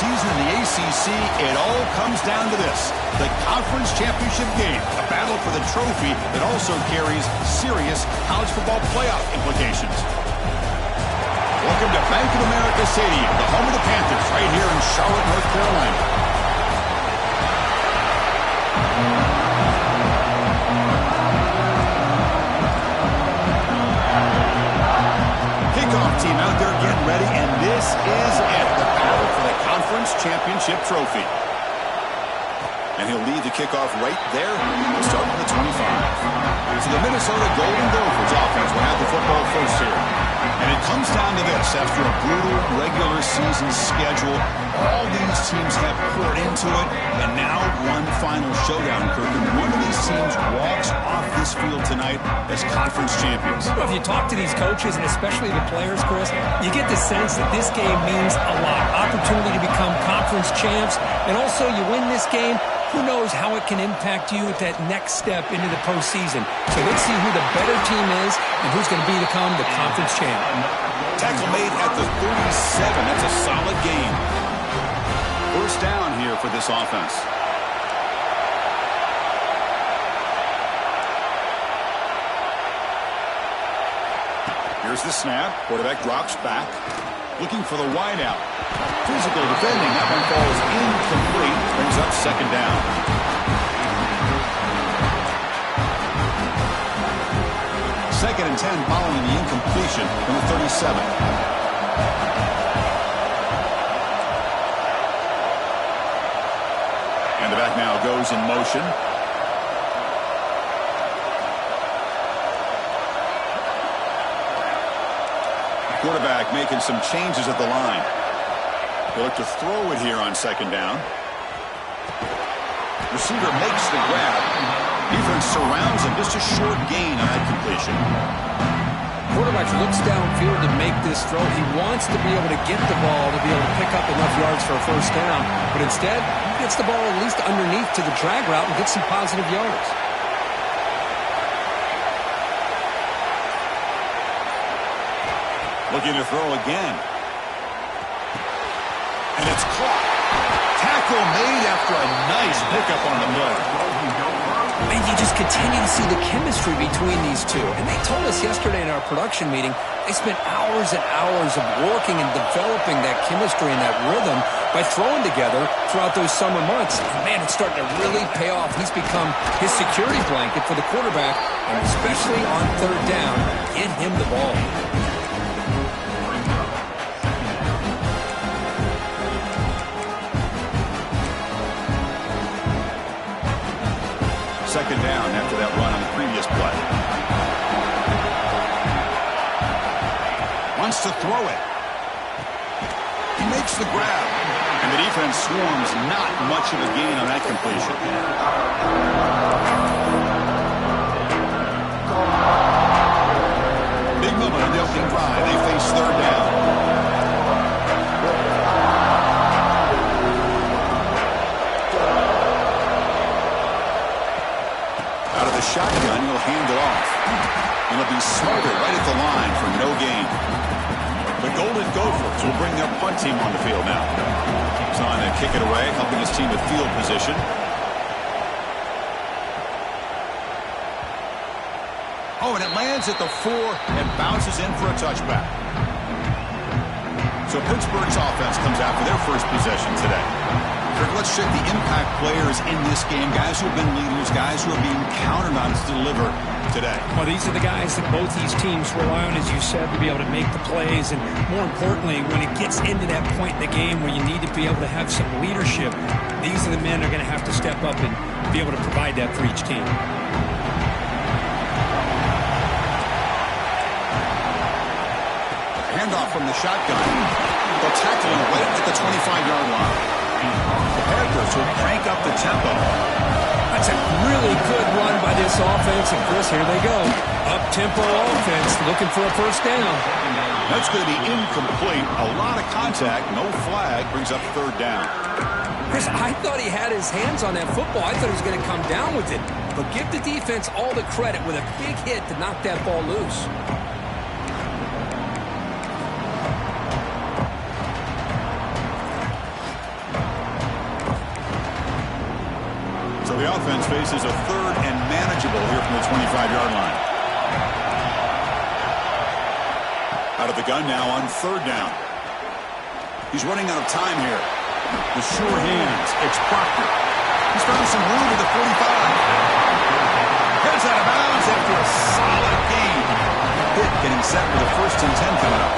season in the ACC, it all comes down to this: the conference championship game, a battle for the trophy that also carries serious college football playoff implications. Welcome to Bank of America Stadium, the home of the Panthers, right here in Charlotte, North Carolina. Kickoff team out there getting ready, and this is it, the battle for the conference championship trophy. And he'll lead the kickoff right there. We'll start with the 25. So the Minnesota Golden Gophers offense will have the football first here. And it comes down to this: after a brutal regular season schedule, all these teams have poured into it, and now one final showdown, Kirk. And one of these teams walks off this field tonight as conference champions. Well, if you talk to these coaches, and especially the players, Chris, you get the sense that this game means a lot. Opportunity to become conference champs, and also you win this game, who knows how it can impact you at that next step into the postseason. So let's see who the better team is and who's going to become the conference champ. Tackle made at the 37. That's a solid game. First down here for this offense. Here's the snap. Quarterback drops back, looking for the wide out. Physical defending. That one falls incomplete. Brings up second down. Second and 10 following the incompletion from the 37. And the back now goes in motion. Quarterback making some changes at the line. He'll look to throw it here on second down. Receiver makes the grab. Defense surrounds him. Just a short gain on that completion. Quarterback looks downfield to make this throw. He wants to be able to get the ball to be able to pick up enough yards for a first down. But instead, he gets the ball at least underneath to the drag route and gets some positive yards. Looking to throw again. And it's caught. Tackle made after a nice pickup on the play. And you just continue to see the chemistry between these two. And they told us yesterday in our production meeting, they spent hours and hours of working and developing that chemistry and that rhythm by throwing together throughout those summer months. And man, it's starting to really pay off. He's become his security blanket for the quarterback, and especially on third down, get him the ball. Second down after that run on the previous play. Wants to throw it. He makes the grab. And the defense swarms. Not much of a gain on that completion. Big moment on the opening drive. They face third down. Shotgun, he'll hand it off. And he'll be smarter right at the line for no gain. The Golden Gophers will bring their punt team on the field now. He's on to kick it away, helping his team with field position. Oh, and it lands at the 4 and bounces in for a touchback. So Pittsburgh's offense comes out for their first possession today. Let's check the impact players in this game, guys who have been leaders, guys who are being counted on to deliver today. Well, these are the guys that both these teams rely on, as you said, to be able to make the plays. And more importantly, when it gets into that point in the game where you need to be able to have some leadership, these are the men that are going to have to step up and be able to provide that for each team. Handoff from the shotgun. They'll tackle him right at the 25-yard line. The Panthers will crank up the tempo. That's a really good run by this offense. And, Chris, here they go. Up-tempo offense looking for a first down. That's going to be incomplete. A lot of contact. No flag. Brings up third down. Chris, I thought he had his hands on that football. I thought he was going to come down with it. But give the defense all the credit with a big hit to knock that ball loose. The offense faces a third and manageable here from the 25-yard line. Out of the gun now on third down. He's running out of time here. With sure hands, it's Proctor. He's found some room at the 45. Heads out of bounds after a solid gain. Hit getting set with a 1st and 10 coming up.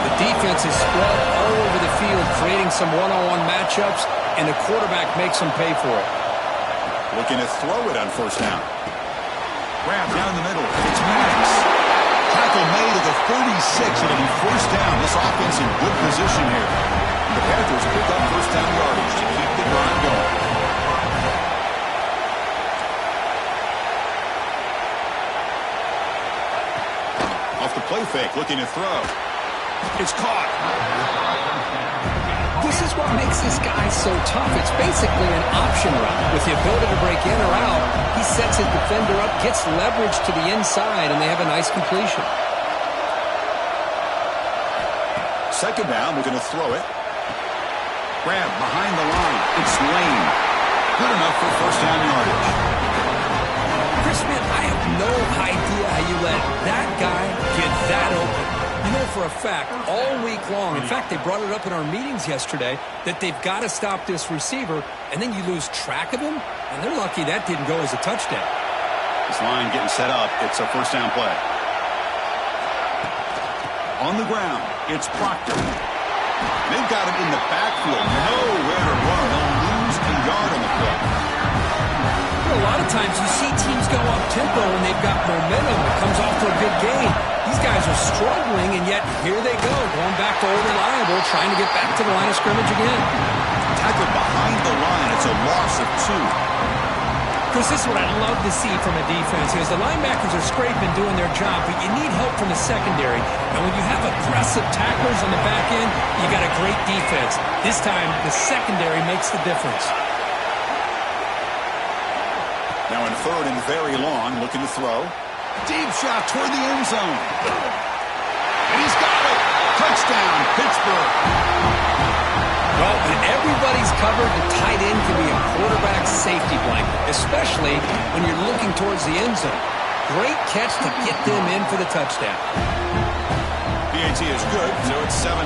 The defense is spread all over the field, creating some one-on-one matchups, and the quarterback makes them pay for it. Looking to throw it on 1st down. Grab down the middle. It's Maddox. Tackle made at the 36. It'll be 1st down. This offense in good position here. And the Panthers pick up 1st down yardage to keep the drive going. Off the play fake, looking to throw. It's caught. This is what makes this guy so tough. It's basically an option route. With the ability to break in or out, he sets his defender up, gets leverage to the inside, and they have a nice completion. 2nd down, we're going to throw it. Grab behind the line. It's Lane. Good enough for 1st down yardage. Chris, man, I have no idea how you let that guy get that open. You know for a fact, all week long, in fact, they brought it up in our meetings yesterday, that they've got to stop this receiver, and then you lose track of him, and they're lucky that didn't go as a touchdown. This line getting set up. It's a 1st down play. On the ground, it's Proctor. They've got him in the backfield. Nowhere to run. They'll lose a yard on the play. A lot of times you see teams go up-tempo when they've got momentum. It comes off for a big gain. These guys are struggling, and yet here they go, going back to old reliable, trying to get back to the line of scrimmage again. Tackled behind the line. It's a loss of 2. Chris, this is what I love to see from a defense. Is the linebackers are scraping, doing their job, but you need help from the secondary. And when you have aggressive tacklers on the back end, you got a great defense. This time, the secondary makes the difference. Now in 3rd and very long, looking to throw. Deep shot toward the end zone. And he's got it. Touchdown, Pittsburgh. Well, when everybody's covered, the tight end can be a quarterback's safety blanket, especially when you're looking towards the end zone. Great catch to get them in for the touchdown. PAT is good, so it's 7-0.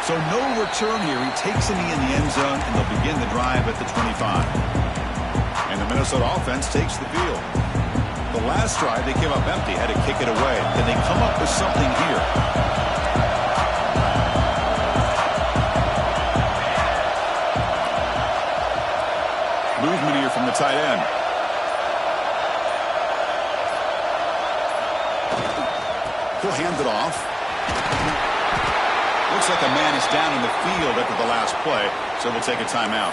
So no return here. He takes a knee in the end zone, and they'll begin the drive at the 25. And the Minnesota offense takes the field. The last drive, they came up empty, had to kick it away. Can they come up with something here? Movement here from the tight end. He'll hand it off. Looks like a man is down in the field after the last play, so we'll take a timeout.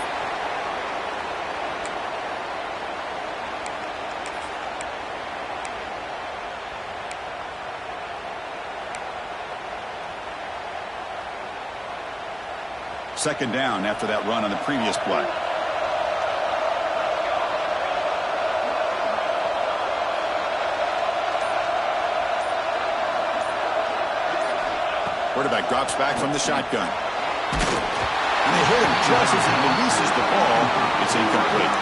Second down after that run on the previous play. Quarterback drops back from the shotgun. And they hit him just as he releases the ball. It's incomplete.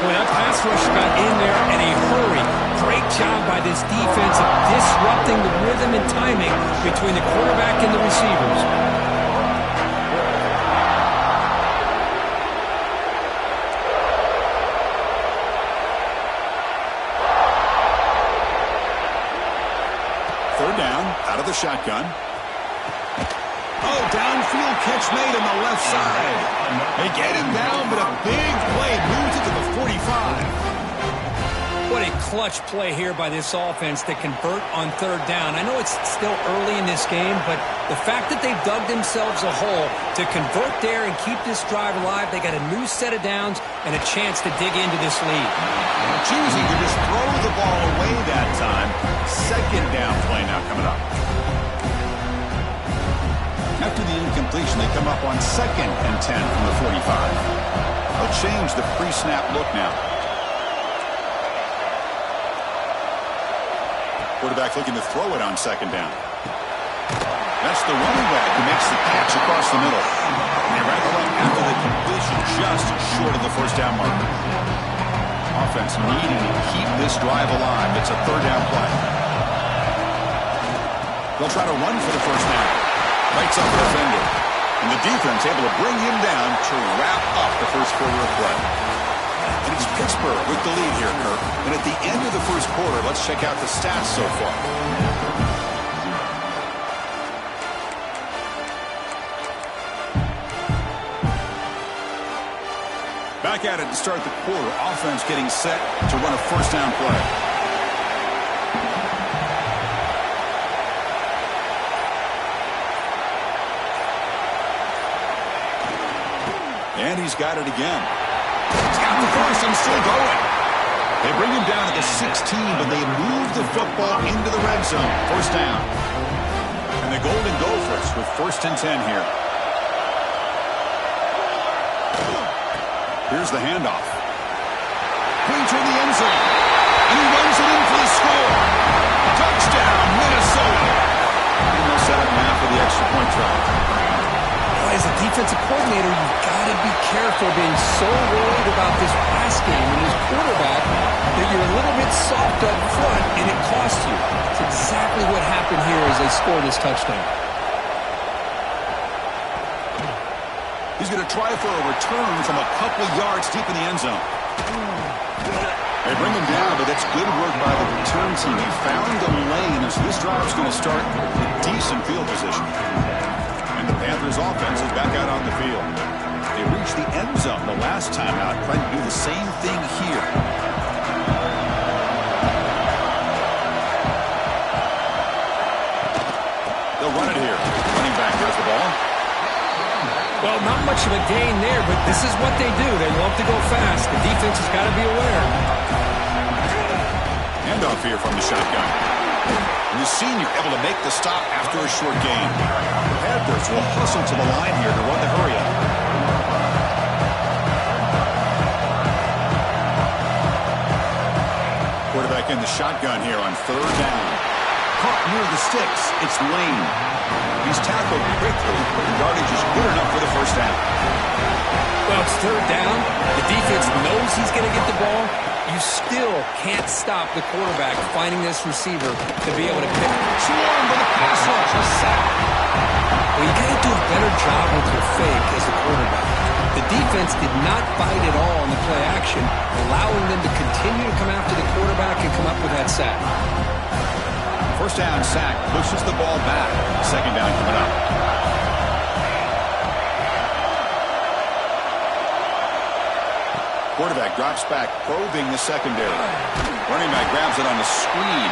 Boy, that pass rush got in there in a hurry. Great job by this defense of disrupting the rhythm and timing between the quarterback and the receivers. Third down, out of the shotgun. Oh, downfield catch made on the left side. They get him down, but a big play moves it to the 45. What a clutch play here by this offense to convert on third down. I know it's still early in this game, but the fact that they've dug themselves a hole to convert there and keep this drive alive, they got a new set of downs and a chance to dig into this lead. Choosing to just throw the ball away that time. Second down play now coming up. After the incompletion, they come up on 2nd and 10 from the 45. They'll change the pre-snap look now. Quarterback looking to throw it on 2nd down. That's the running back who makes the catch across the middle. They wrap it up after the completion, just short of the first down mark. Offense needing to keep this drive alive. It's a third down play. They'll try to run for the first down. Lights up the defender. And the defense able to bring him down to wrap up the first quarter of play. And it's Pittsburgh with the lead here, Kirk. And at the end of the first quarter, let's check out the stats so far. Back at it to start the quarter. Offense getting set to run a first down play. And he's got it again. He's got the first and still going. They bring him down at the 16, but they move the football into the red zone. First down. And the Golden Gophers with first and 10 here. Here's the handoff. Clean toward the end zone. And he runs it in for the score. Touchdown, Minnesota. And they'll set up now for the extra point try. As a defensive coordinator, you've got to be careful being so worried about this pass game and his quarterback that you're a little bit soft up front and it costs you. It's exactly what happened here as they scored this touchdown. He's going to try for a return from a couple yards deep in the end zone. They bring him down, but that's good work by the return team. He found the lane, so this drive's going to start with decent field position. And the Panthers' offense is back out on the field. They reached the end zone the last time out, trying to do the same thing here. They'll run it here. Running back has the ball. Well, not much of a gain there, but this is what they do. They love to go fast. The defense has got to be aware. Handoff here from the shotgun. And the senior able to make the stop after a short gain. The Panthers will hustle to the line here to run the hurry-up. Quarterback in the shotgun here on third down. Caught near the sticks. It's Lane. He's tackled quickly, but the yardage is good enough for the first down. Well, it's third down. The defense knows he's going to get the ball. You still can't stop the quarterback finding this receiver to be able to pick. Swarm with a pass rush, a sack. Well, you got to do a better job with your fake as a quarterback. The defense did not bite at all in the play action, allowing them to continue to come after the quarterback and come up with that sack. First down sack pushes the ball back. Second down coming up. Quarterback drops back, probing the secondary. Running back grabs it on the screen.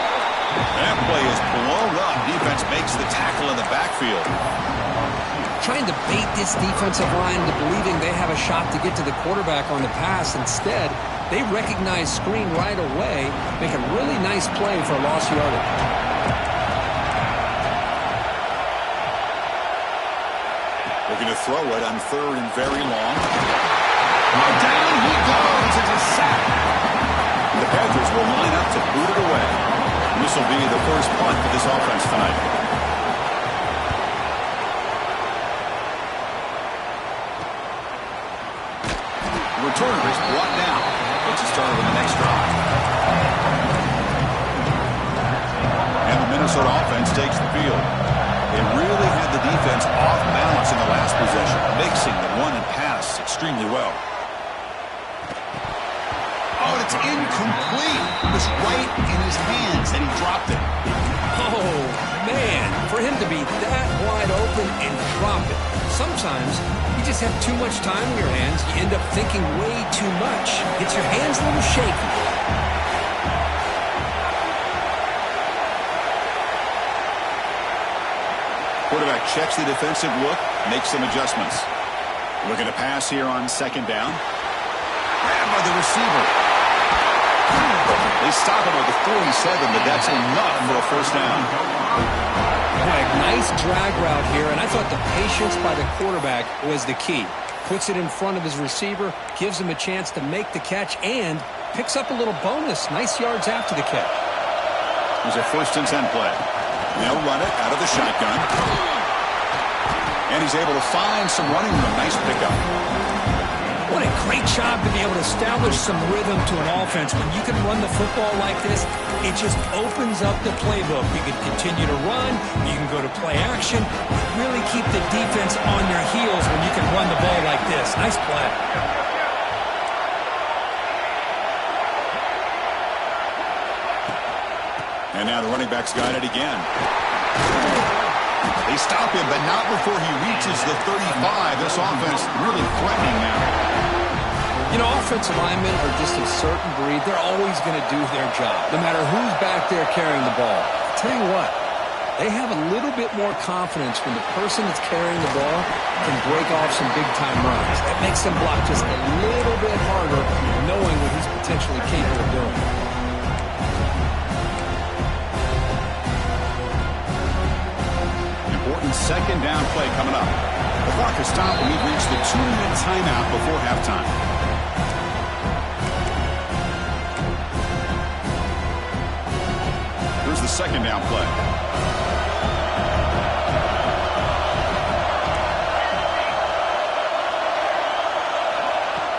That play is blown up. Defense makes the tackle in the backfield. Trying to bait this defensive line into believing they have a shot to get to the quarterback on the pass. Instead, they recognize screen right away, make a really nice play for a lost yardage. Looking to throw it on third and very long. Down he goes. It's a sack. The Panthers will line up to boot it away. This will be the first punt for this offense tonight. The returner is brought down. It's a start with the next drive. And the Minnesota offense takes the field. They really had the defense off balance in the last possession, mixing the run and pass extremely well. Oh, and it's incomplete. It was right in his hands, and he dropped it. Oh, man, for him to be that wide open and drop it. Sometimes you just have too much time in your hands. You end up thinking way too much. Gets your hands a little shaky. Quarterback checks the defensive look, makes some adjustments. Looking to pass here on second down. Grabbed by the receiver. They stop him at the 47, but that's enough for a first down. Right, nice drag route here, and I thought the patience by the quarterback was the key. Puts it in front of his receiver, gives him a chance to make the catch, and picks up a little bonus. Nice yards after the catch. It was a first and 10 play. They'll run it out of the shotgun. And he's able to find some running room. Nice pickup. What a great job to be able to establish some rhythm to an offense. When you can run the football like this, it just opens up the playbook. You can continue to run. You can go to play action. Really keep the defense on their heels when you can run the ball like this. Nice play. And now the running back's got it again. They stop him, but not before he reaches the 35. This offense really threatening now. You know, offensive linemen are just a certain breed. They're always going to do their job, no matter who's back there carrying the ball. I'll tell you what, they have a little bit more confidence when the person that's carrying the ball can break off some big-time runs. That makes them block just a little bit harder, knowing what he's potentially capable of doing. Important second down play coming up. The clock has stopped and we've reached the 2-minute timeout before halftime. Here's the second down play.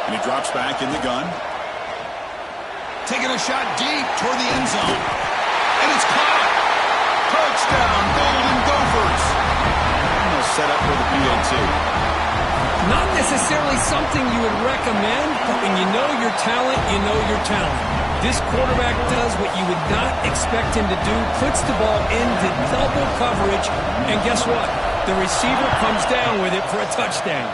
And he drops back in the gun. Taking a shot deep toward the end zone. And it's caught. Touchdown, Golden Gophers. Almost set up for the PAT. Not necessarily something you would recommend, but when you know your talent, you know your talent. This quarterback does what you would not expect him to do, puts the ball into double coverage, and guess what? The receiver comes down with it for a touchdown.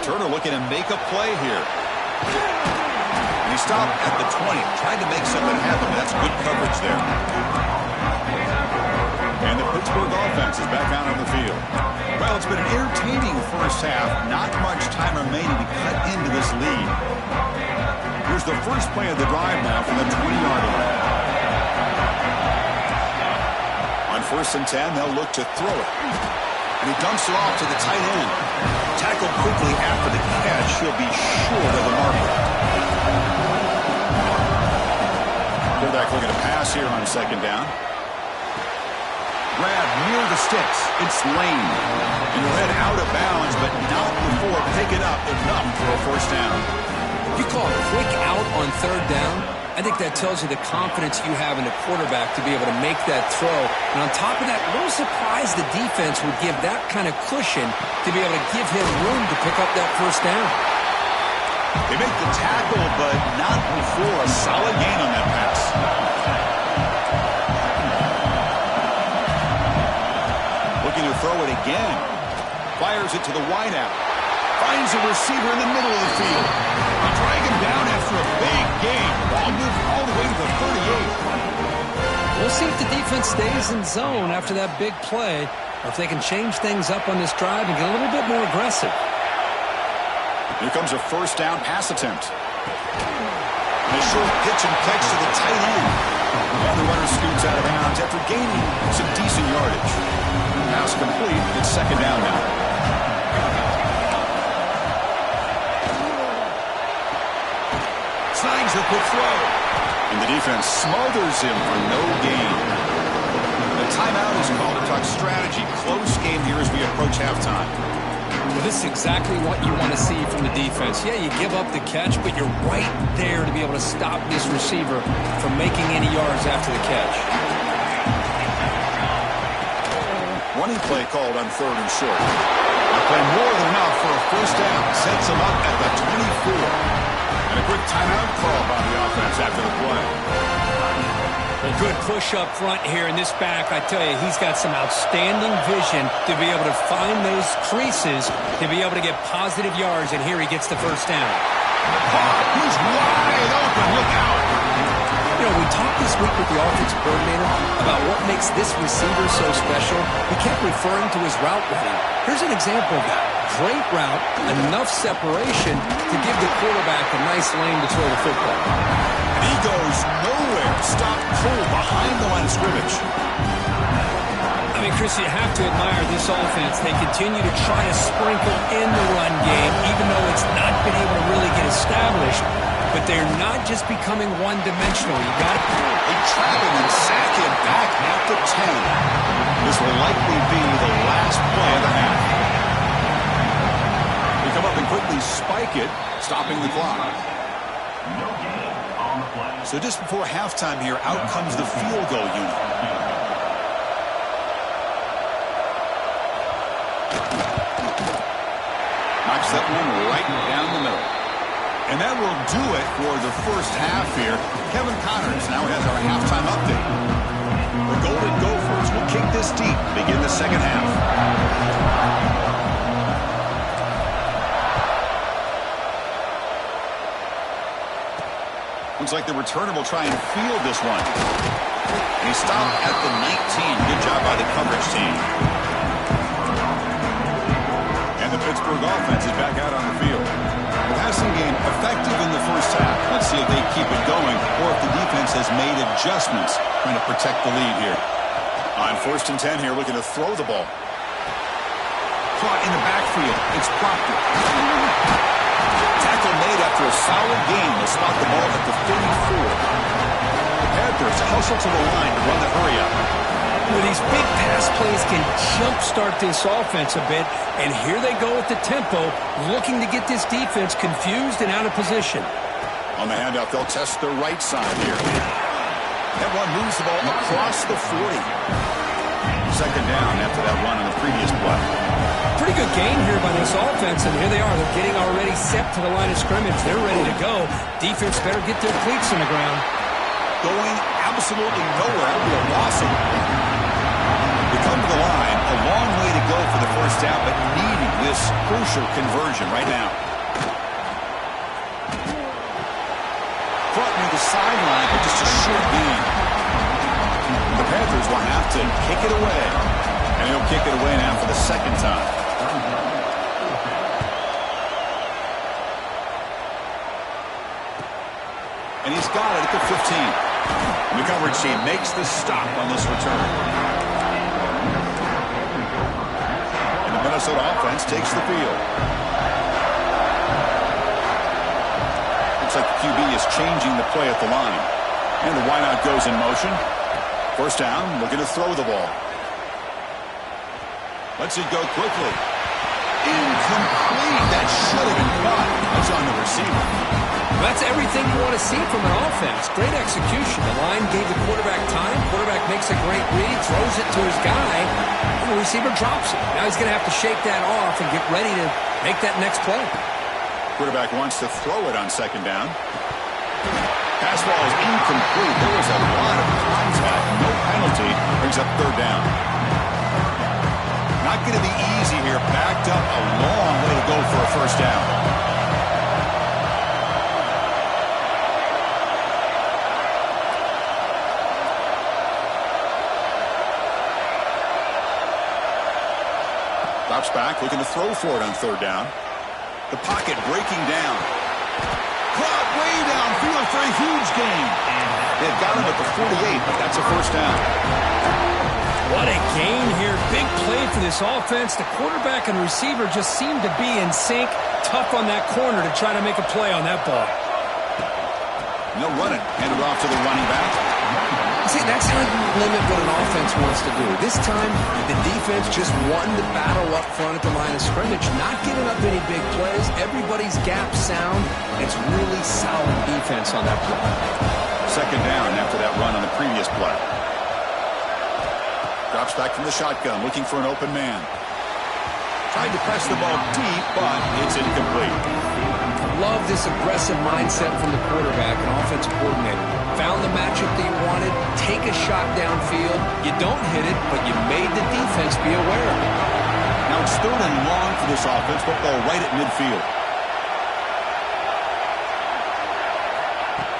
Turner looking to make a play here. And he stopped at the 20, trying to make something happen. That's good coverage there. And the Pittsburgh offense is back out on the field. Well, it's been an entertaining first half. Not much time remaining to cut into this lead. Here's the first play of the drive now from the 20-yard line. On 1st and 10, they'll look to throw it. And he dumps it off to the tight end. Tackled quickly after the catch. He'll be short of the marker. Quarterback looking to pass here on 2nd down. Grab near the sticks. It's Lane. And read out of bounds, but not before picking up enough for a first down. If you call a quick out on 3rd down, I think that tells you the confidence you have in the quarterback to be able to make that throw. And on top of that, a little surprised the defense would give that kind of cushion to be able to give him room to pick up that first down. They make the tackle, but not before a solid gain on that pass. Looking to throw it again. Fires it to the wideout. Finds a receiver in the middle of the field. They drag him down after a big gain. Ball moved all the way to the 38. We'll see if the defense stays in zone after that big play, or if they can change things up on this drive and get a little bit more aggressive. Here comes a first down pass attempt. And a short pitch and catch to the tight end. And the runner scoots out of bounds after gaining some decent yardage. Pass complete. It's 2nd down now. Snags the quick throw. And the defense smothers him for no gain. The timeout is called to talk strategy. Close game here as we approach halftime. Well, this is exactly what you want to see from the defense. Yeah, you give up the catch, but you're right there to be able to stop this receiver from making any yards after the catch. Running play called on 3rd and short. They play more than enough for a first down. Sets him up at the 24. And a quick timeout call by the offense after the play. A good push up front here in this back. I tell you, he's got some outstanding vision to be able to find those creases, to be able to get positive yards, and here he gets the first down. He's wide open. Look out. You know, we talked this week with the offensive coordinator about what makes this receiver so special. He kept referring to his route running. Here's an example of that. Great route, enough separation to give the quarterback a nice lane to throw the football. And he goes nowhere. Stopped cold behind the line of scrimmage. I mean, Chris, you have to admire this offense. They continue to try to sprinkle in the run game, even though it's not been able to really get established. But they're not just becoming one-dimensional. You got to they trap him and sack him 10. This will likely be the last play of the half. They come up and quickly spike it, stopping the clock. So just before halftime here, out comes the field goal unit. Knocks that one right down the middle. And that will do it for the first half here. Kevin Connors now has our halftime update. The Golden Gophers will kick this deep to begin the second half. Looks like the returner will try and field this one. And he stopped at the 19. Good job by the coverage team. And the Pittsburgh offense is back out on the field. The passing game effective in the first half. Let's see if they keep it going or if the defense has made adjustments trying to protect the lead here. On 1st and 10 here, looking to throw the ball. Caught in the backfield. It's Proctor. Tackle made after a solid game. They'll spot the ball at the 34. The Panthers hustle to the line to run the hurry-up. Well, these big pass plays can jumpstart this offense a bit, and here they go with the tempo, looking to get this defense confused and out of position. On the handout, they'll test the right side here. That one moves the ball across the 40. Second down after that run on the previous play. Pretty good game here by this offense, and here they are. They're getting already set to the line of scrimmage. They're ready to go. Defense better get their cleats in the ground. Going absolutely nowhere. That'll be a loss. They come to the line. A long way to go for the first down, but needing this crucial conversion right now. Caught near the sideline, but just a short gain. The Panthers will have to kick it away. And he'll kick it away now for the second time. And he's got it at the 15. The coverage team makes the stop on this return. And the Minnesota offense takes the field. Looks like the QB is changing the play at the line. And the wideout goes in motion. First down, looking to throw the ball. Lets it go quickly. Incomplete. That should have been caught. That's on the receiver. That's everything you want to see from an offense. Great execution. The line gave the quarterback time. Quarterback makes a great read, throws it to his guy, and the receiver drops it. Now he's going to have to shake that off and get ready to make that next play. Quarterback wants to throw it on second down. Pass ball is incomplete. There was a lot of contact. No penalty. Brings up third down. Not going to be easy here. Backed up a long way to go for a first down. Drops back, looking to throw for it on third down. The pocket breaking down. Caught way downfield for a huge gain. They've got him at the 48, but that's a first down. What a gain here. Big play for this offense. The quarterback and receiver just seem to be in sync. Tough on that corner to try to make a play on that ball. And they'll run it. Hand it off to the running back. See, that's how you limit what an offense wants to do. This time, the defense just won the battle up front at the line of scrimmage, not giving up any big plays. Everybody's gap sound. It's really solid defense on that play. Second down after that run on the previous play. Drops back from the shotgun, looking for an open man. Tried to press the ball deep, but it's incomplete. Love this aggressive mindset from the quarterback and offensive coordinator. Found the matchup that you wanted, take a shot downfield. You don't hit it, but you made the defense be aware of it. Now it's third and long for this offense, football right at midfield.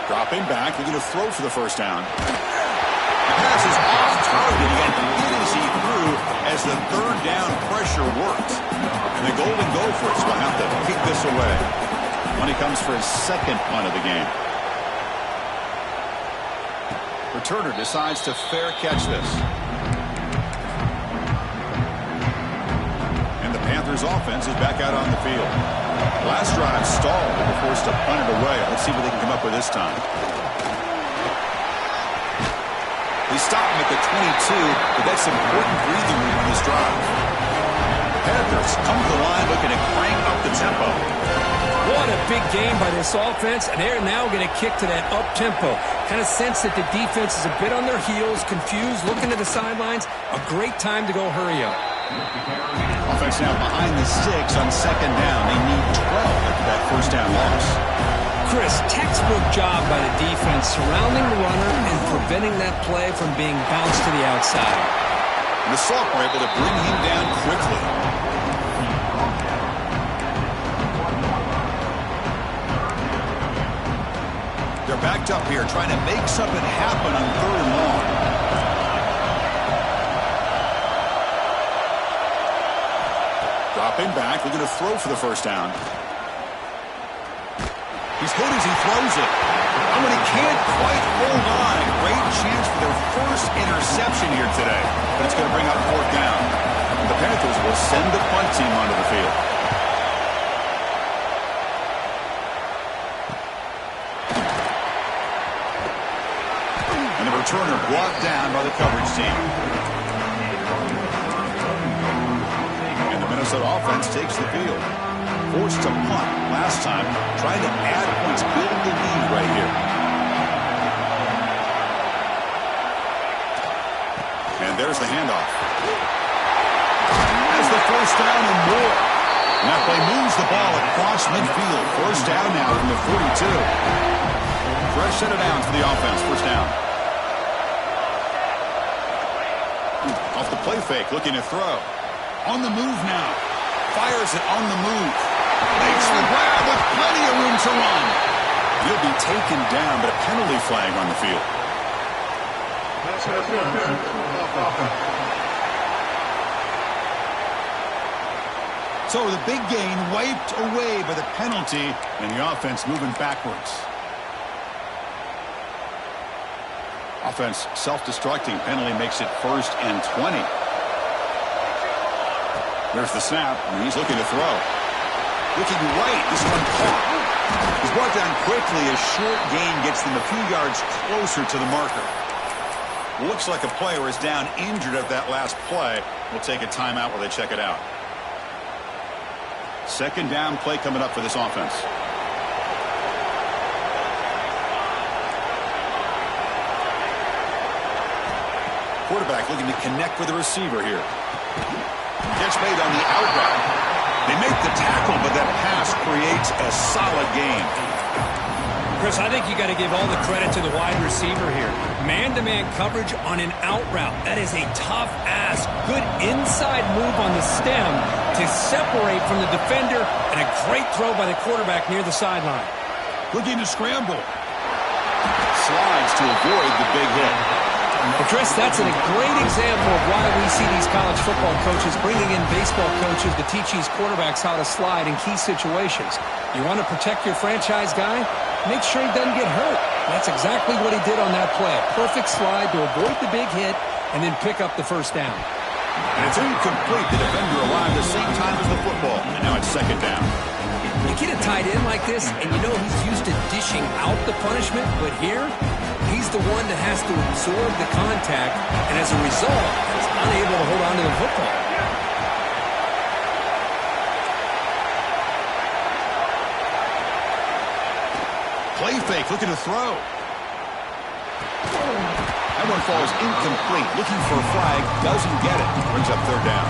Dropping back, looking to throw for the first down. The pass is off target. He got hit as he threw as the third down pressure worked. And the Golden Gophers will have to kick this away when he comes for his second punt of the game. Returner decides to fair catch this. And the Panthers offense is back out on the field. Last drive stalled. They were forced to punt it away. Let's see what they can come up with this time. They stop him at the 22, but that's important breathing room on this drive. The Panthers come to the line looking to crank up the tempo. What a big game by this offense, and they're now going to kick to that up-tempo. Kind of sense that the defense is a bit on their heels, confused, looking to the sidelines. A great time to go hurry up. Offense now behind the 6 on second down. They need 12 after that first down loss. Chris, textbook job by the defense surrounding the runner and preventing that play from being bounced to the outside. And the Salk were able to bring him down quickly. They're backed up here trying to make something happen on 3rd and long. Dropping back, looking to throw for the first down. He's good as he throws it. Oh, and he can't quite hold on. A great chance for their first interception here today. But it's going to bring up 4th down. The Panthers will send the punt team onto the field. And the returner brought down by the coverage team. And the Minnesota offense takes the field. Forced to punt last time, trying to add points, build the lead right here. And there's the handoff. As the first down and more. And that play moves the ball across midfield. First down now from the 42. Fresh set of downs for the offense. First down. Off the play fake, looking to throw. On the move now. Fires it on the move. Makes the grab with plenty of room to run. He'll be taken down, but a penalty flag on the field. So the big gain wiped away by the penalty, and the offense moving backwards. Offense self-destructing. Penalty makes it 1st and 20. There's the snap, and he's looking to throw. Looking right, this one caught. He's brought down quickly. A short gain gets them a few yards closer to the marker. Looks like a player is down injured at that last play. We'll take a timeout while they check it out. Second down play coming up for this offense. Quarterback looking to connect with the receiver here. Catch made on the out route. They make the tackle, but that pass creates a solid gain. Chris, I think you got to give all the credit to the wide receiver here. Man-to-man coverage on an out route. That is a tough ask. Good inside move on the stem to separate from the defender, and a great throw by the quarterback near the sideline. Looking to scramble. Slides to avoid the big hit. Well, Chris, that's a great example of why we see these college football coaches bringing in baseball coaches to teach these quarterbacks how to slide in key situations. You want to protect your franchise guy? Make sure he doesn't get hurt. That's exactly what he did on that play. A perfect slide to avoid the big hit and then pick up the first down. And it's incomplete. The defender arrived the same time as the football, and now it's second down. You get a tight end like this, and you know he's used to dishing out the punishment, but here, he's the one that has to absorb the contact, and as a result, is unable to hold on to the football. Play fake, looking to throw. That one falls incomplete. Looking for a flag, doesn't get it. Brings up third down.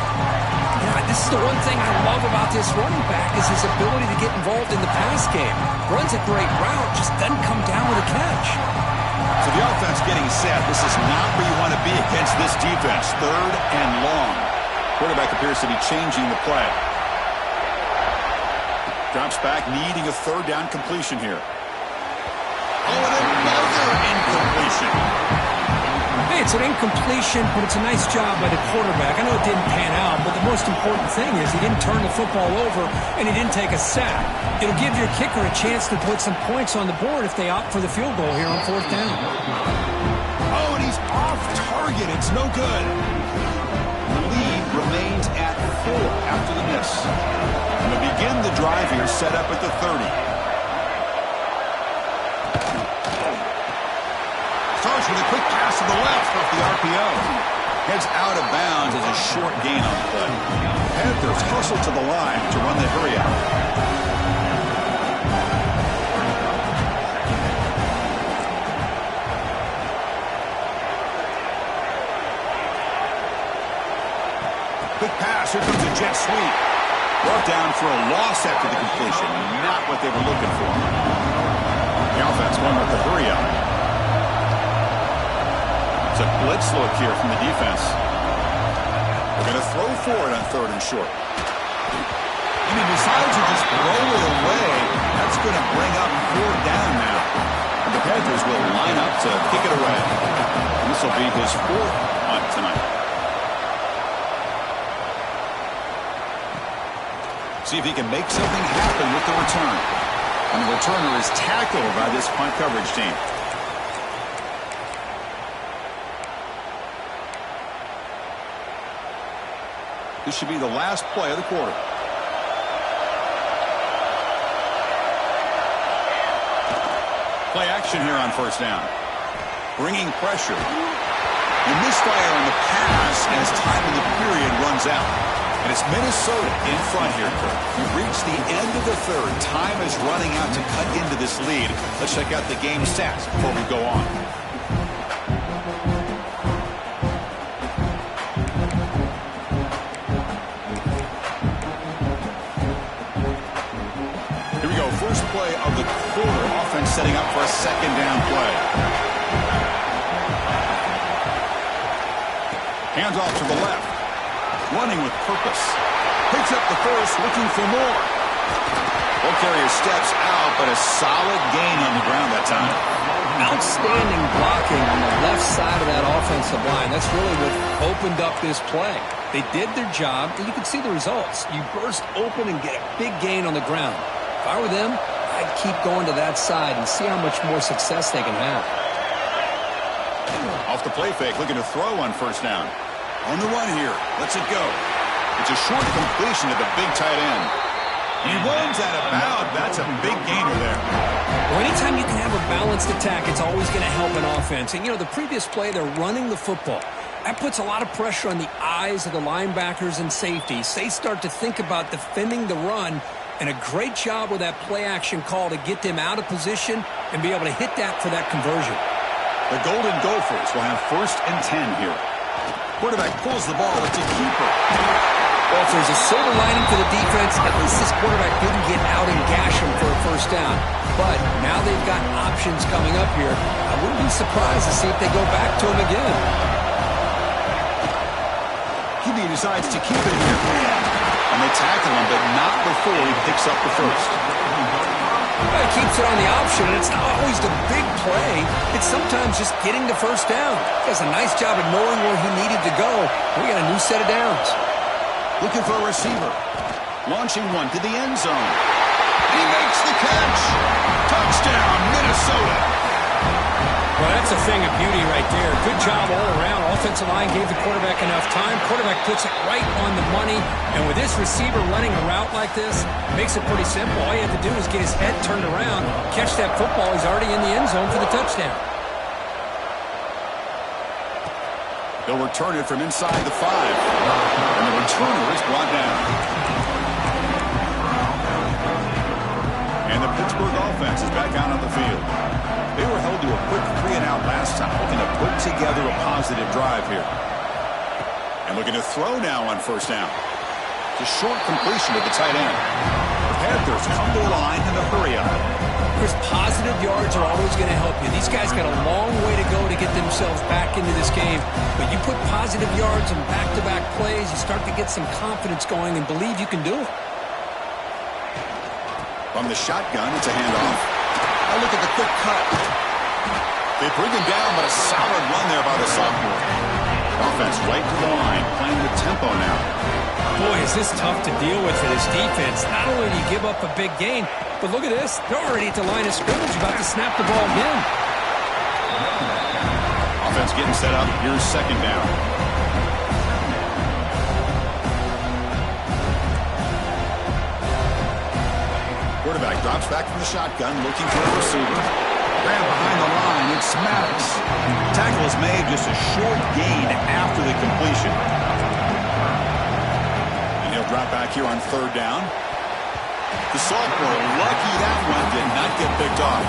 Yeah, this is the one thing I love about this running back is his ability to get involved in the pass game. Runs a great route, just doesn't come down with a catch. So the offense getting set. This is not where you want to be against this defense. 3rd and long. Quarterback appears to be changing the play. Drops back, needing a 3rd down completion here. Oh, and another incompletion. Hey, it's an incompletion, but it's a nice job by the quarterback. I know it didn't pan out, but the most important thing is he didn't turn the football over and he didn't take a sack. It'll give your kicker a chance to put some points on the board if they opt for the field goal here on 4th down. Oh, and he's off target. It's no good. The lead remains at 4 after the miss. And to begin the drive here, set up at the 30. Starts with a quick pass to the left off the RPO. Heads out of bounds as a short gain on the play. Panthers hustle to the line to run the hurry out. Quick pass, here comes a jet sweep. Brought down for a loss after the completion. Not what they were looking for. The offense going with the hurry up. It's a blitz look here from the defense. They're going to throw for it on 3rd and short. And he decides to just throw it away. That's going to bring up 4th down now. And the Panthers will line up to kick it away. And this will be his 4th punt tonight. See if he can make something happen with the return. And the returner is tackled by this punt coverage team. This should be the last play of the quarter. Play action here on 1st down. Bringing pressure. And misfire on the pass as time in the period runs out. And it's Minnesota in front here, Kirk. We've reached the end of the 3rd. Time is running out to cut into this lead. Let's check out the game stats before we go on. Here we go. First play of the quarter. Offense setting up for a 2nd down play. Hands off to the left. Running with purpose. Picks up the first, looking for more. Ball carrier steps out, but a solid gain on the ground that time. Outstanding blocking on the left side of that offensive line. That's really what opened up this play. They did their job, and you can see the results. You burst open and get a big gain on the ground. If I were them, I'd keep going to that side and see how much more success they can have. Off the play fake, looking to throw on 1st down. On the run here. Lets it go. It's a short completion to the big tight end. He runs out of bounds. That's a big gainer there. Well, anytime you can have a balanced attack, it's always going to help an offense. And, you know, the previous play, they're running the football. That puts a lot of pressure on the eyes of the linebackers and safeties. They start to think about defending the run, and a great job with that play action call to get them out of position and be able to hit that for that conversion. The Golden Gophers will have 1st and 10 here. Quarterback pulls the ball. It's a keeper. Well, if there's a silver lining for the defense, at least this quarterback didn't get out and gash him for a 1st down. But now they've got options coming up here. I wouldn't be surprised to see if they go back to him again. He decides to keep it here. And they tackle him, but not before he picks up the first. Well, he keeps it on the option, and it's not always the big play. It's sometimes just getting the 1st down. He does a nice job of knowing where he needed to go. We got a new set of downs. Looking for a receiver. Launching one to the end zone. And he makes the catch. Touchdown, Minnesota. Well, that's a thing of beauty right there. Good job all around. Offensive line gave the quarterback enough time. Quarterback puts it right on the money. And with this receiver running a route like this, makes it pretty simple. All you have to do is get his head turned around, catch that football. He's already in the end zone for the touchdown. They'll return it from inside the 5. And the returner is brought down. And the Pittsburgh offense is back out on the field. They were held to a quick 3-and-out last time, looking to put together a positive drive here. And looking to throw now on 1st down. It's a short completion to the tight end. The Panthers come to the line in the hurry up. Chris, positive yards are always going to help you. These guys got a long way to go to get themselves back into this game. But you put positive yards and back-to-back plays, you start to get some confidence going and believe you can do it. From the shotgun, it's a handoff. Now look at the quick cut. They bring him down, but a solid run there by the sophomore. Offense right to the line, playing with tempo now. Boy, is this tough to deal with for this defense. Not only do you give up a big gain, but look at this. They're already at the line of scrimmage, about to snap the ball again. Offense getting set up. Here's 2nd down. Quarterback drops back from the shotgun, looking for a receiver. Grab behind the line. It's Maddox. Tackle is made, just a short gain after the completion. And he'll drop back here on third down. The sophomore, lucky that one did not get picked off.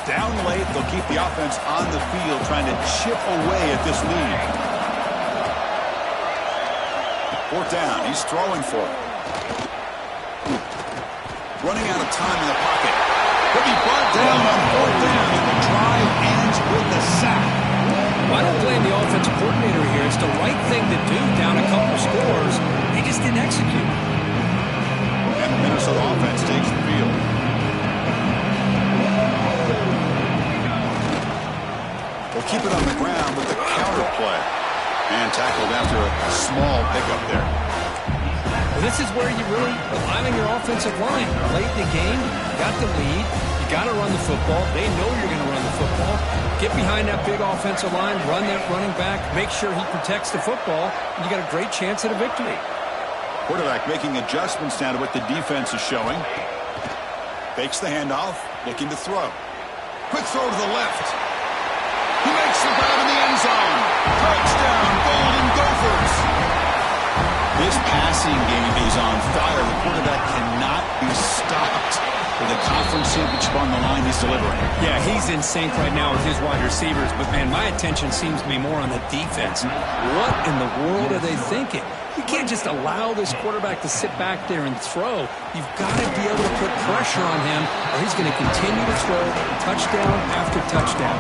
Down late, they'll keep the offense on the field, trying to chip away at this lead. Fourth down, he's throwing for it. Running out of time in the pocket. Could be brought down on fourth down, and the drive ends with the sack. I don't blame the offensive coordinator here. It's the right thing to do down a couple scores. They just didn't execute. And the Minnesota offense takes the field. They'll keep it on the ground with the counter play. And tackled after a small pickup there. Well, this is where you really rely on your offensive line. Late in the game, you got the lead. You got to run the football. They know you're going to run the football. Get behind that big offensive line, run that running back, make sure he protects the football, and you got a great chance at a victory. Quarterback making adjustments now to what the defense is showing. Fakes the handoff, looking to throw. Quick throw to the left. He makes the grab in the end zone. Touchdown, Golden Gophers. This passing game is on fire. The quarterback cannot be stopped. With a conference championship on the line, he's delivering. Yeah, he's in sync right now with his wide receivers. But, man, my attention seems to be more on the defense. What in the world are they thinking? You can't just allow this quarterback to sit back there and throw. You've got to be able to put pressure on him, or he's going to continue to throw touchdown after touchdown.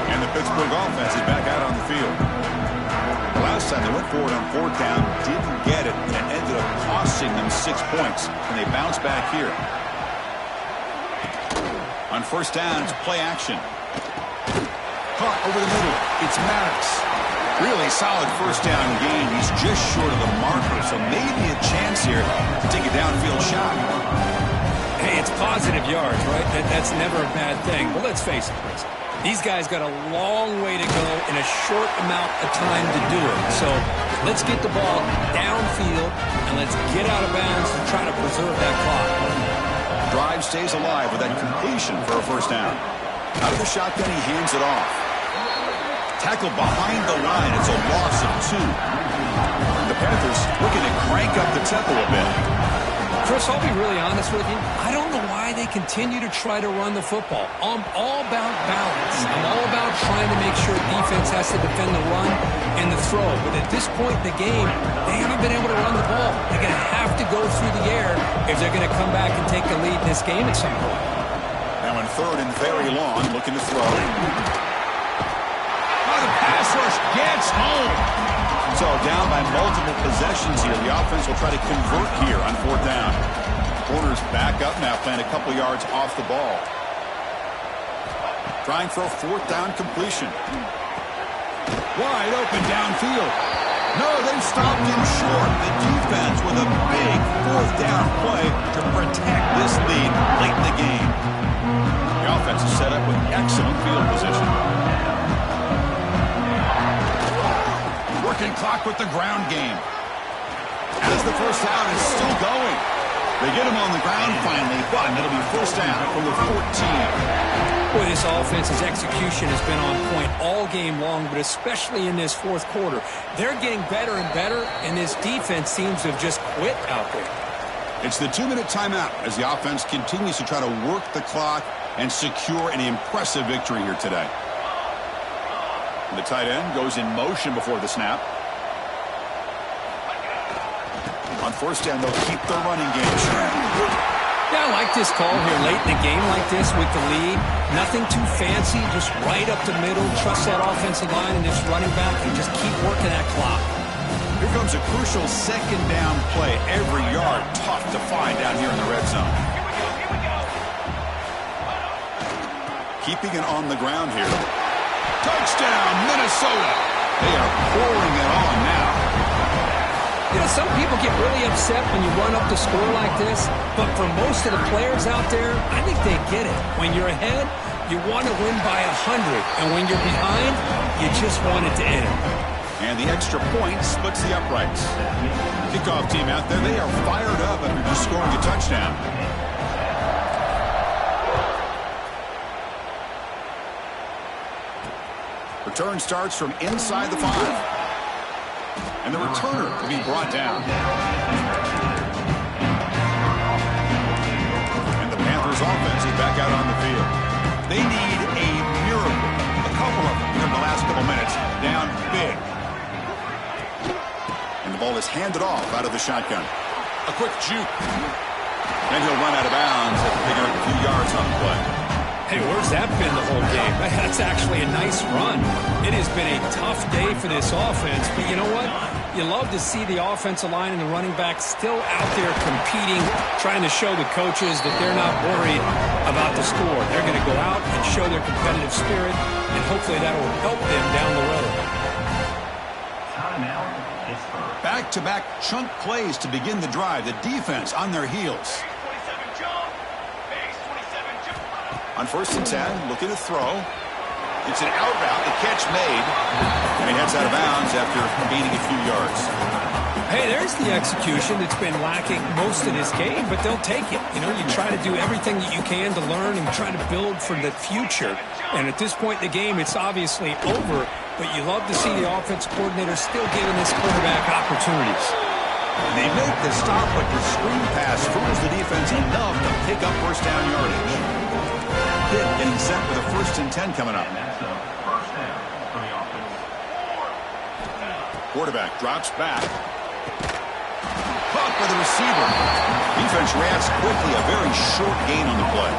And the Pittsburgh offense is back out on the field. Last time they went forward on fourth down, didn't get it, and it ended up costing them 6 points. And they bounce back here. On first down, it's play action. Caught over the middle. It's Maddox. Really solid first down gain. He's just short of the marker, so maybe a chance here to take a downfield shot. Hey, it's positive yards, right? That's never a bad thing. But let's face it, Chris. These guys got a long way to go in a short amount of time to do it. So let's get the ball downfield, and let's get out of bounds and try to preserve that clock. Drive stays alive with that completion for a first down. Out of the shotgun, he hands it off. Tackle behind the line. It's a loss of 2. The Panthers looking to crank up the tempo a bit. Chris, I'll be really honest with you. I don't know why they continue to try to run the football. I'm all about balance. I'm all about trying to make sure defense has to defend the run and the throw. But at this point in the game, they haven't been able to run the ball. They're going to have to go through the air if they're going to come back and take the lead in this game at some point. Now in third and very long, looking to throw. Oh, the pass rush gets home. So down by multiple possessions here. The offense will try to convert here on fourth down. Corners back up now, playing a couple yards off the ball. Trying for a fourth down completion. Wide open downfield. No, they stopped him short. The defense with a big fourth down play to protect this lead late in the game. The offense is set up with excellent field position. Working clock with the ground game. As the first down is still going. They get him on the ground finally, but it'll be first down from the 14. Boy, this offense's execution has been on point all game long, but especially in this fourth quarter. They're getting better and better, and this defense seems to have just quit out there. It's the 2-minute timeout as the offense continues to try to work the clock and secure an impressive victory here today. The tight end goes in motion before the snap. On first down, they'll keep the running game strong. Yeah, I like this call here late in the game like this with the lead. Nothing too fancy, just right up the middle. Trust that offensive line and this running back and just keep working that clock. Here comes a crucial second down play. Every yard tough to find down here in the red zone. Keeping it on the ground here. Touchdown, Minnesota. They are pouring it on now. You know, some people get really upset when you run up the score like this, but for most of the players out there, I think they get it. When you're ahead, you want to win by 100, and when you're behind, you just want it to end. And the extra point splits the uprights. Kickoff team out there, they are fired up after just scoring a touchdown. Return starts from inside the 5. And the returner to be brought down. And the Panthers offense is back out on the field. They need a miracle. A couple of them in the last couple minutes. Down big. And the ball is handed off out of the shotgun. A quick juke. And he'll run out of bounds after picking up a few yards on the play. Hey, where's that been the whole game? That's actually a nice run. It has been a tough day for this offense, but you know what? You love to see the offensive line and the running back still out there competing, trying to show the coaches that they're not worried about the score. They're going to go out and show their competitive spirit, and hopefully that will help them down the road. Back-to-back chunk plays to begin the drive. The defense on their heels. On 1st and 10, looking to throw. It's an out route, the catch made. And he heads out of bounds after gaining a few yards. Hey, there's the execution that's been lacking most of this game, but they'll take it. You know, you try to do everything that you can to learn and try to build for the future. And at this point in the game, it's obviously over, but you love to see the offense coordinator still giving this quarterback opportunities. And they make the stop, but the screen pass fools the defense enough to pick up first down yardage. Pitt getting set for the 1st and 10 coming up. Quarterback drops back. Caught by the receiver. Defense reacts quickly. A very short gain on the play.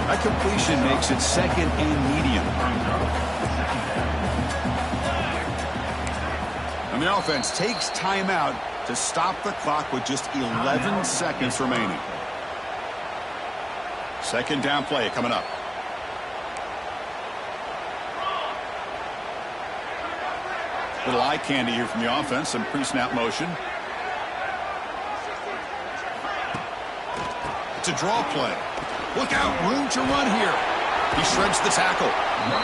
That completion makes it 2nd and medium. And the offense takes timeout to stop the clock with just 11 seconds remaining. 2nd down play coming up. Little eye candy here from the offense. Some pre-snap motion. It's a draw play. Look out, room to run here. He shreds the tackle.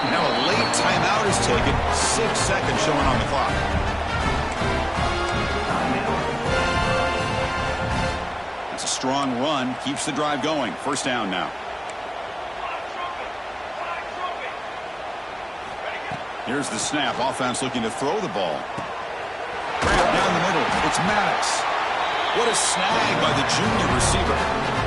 Now a late timeout is taken. 6 seconds showing on the clock. It's a strong run. Keeps the drive going. 1st down now. Here's the snap. Offense looking to throw the ball. Grab down the middle. It's Maddox. What a snag by the junior receiver.